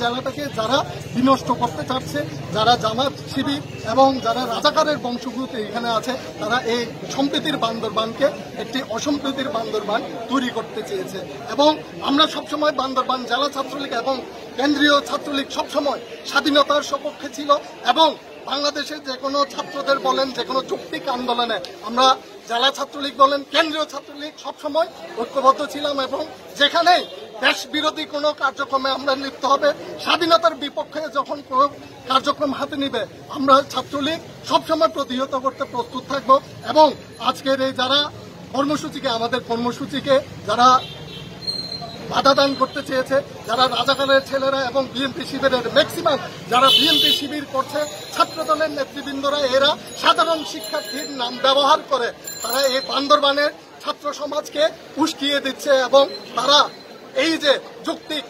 জেলাটাকে যারা বিনষ্ট করতে চাচ্ছে, যারা জামাত শিবির এবং যারা রাজাকারের বংশভূত এখানে আছে, তারা এই সম্প্রীতির বান্দরবানকে একটি অসম্প্রীতির বান্দরবান তৈরি করতে চেয়েছে। এবং আমরা সবসময় বান্দরবান জেলা ছাত্রলীগ এবং কেন্দ্রীয় ছাত্রলীগ সবসময় স্বাধীনতার সপক্ষে ছিল এবং বাংলাদেশের যে কোনো ছাত্রদের বলেন, যে কোনো যৌক্তিক আন্দোলনে আমরা জেলা ছাত্রলীগ বলেন, কেন্দ্রীয় ছাত্রলীগ সবসময় ঐক্যবদ্ধ ছিলাম এবং যেখানে দেশ বিরোধী কোনো কার্যক্রমে আমরা লিপ্ত হবে, স্বাধীনতার বিপক্ষে যখন কোনো কার্যক্রম হাতে নিবে, আমরা ছাত্রলীগ সবসময় প্রতিহত করতে প্রস্তুত থাকব। এবং আজকের এই যারা কর্মসূচিকে, আমাদের কর্মসূচিকে যারা বাধা দান করতে চেয়েছে, যারা রাজাকারের ছেলেরা এবং বিএনপি শিবিরের ম্যাক্সিমাম যারা বিএনপি শিবির করছে, ছাত্রদলের নেতৃবৃন্দরা, এরা সাধারণ শিক্ষার্থীর নাম ব্যবহার করে তারা এই বান্দরবানের ছাত্র সমাজকে উস্কিয়ে দিচ্ছে এবং তারা এই যে যৌক্তিক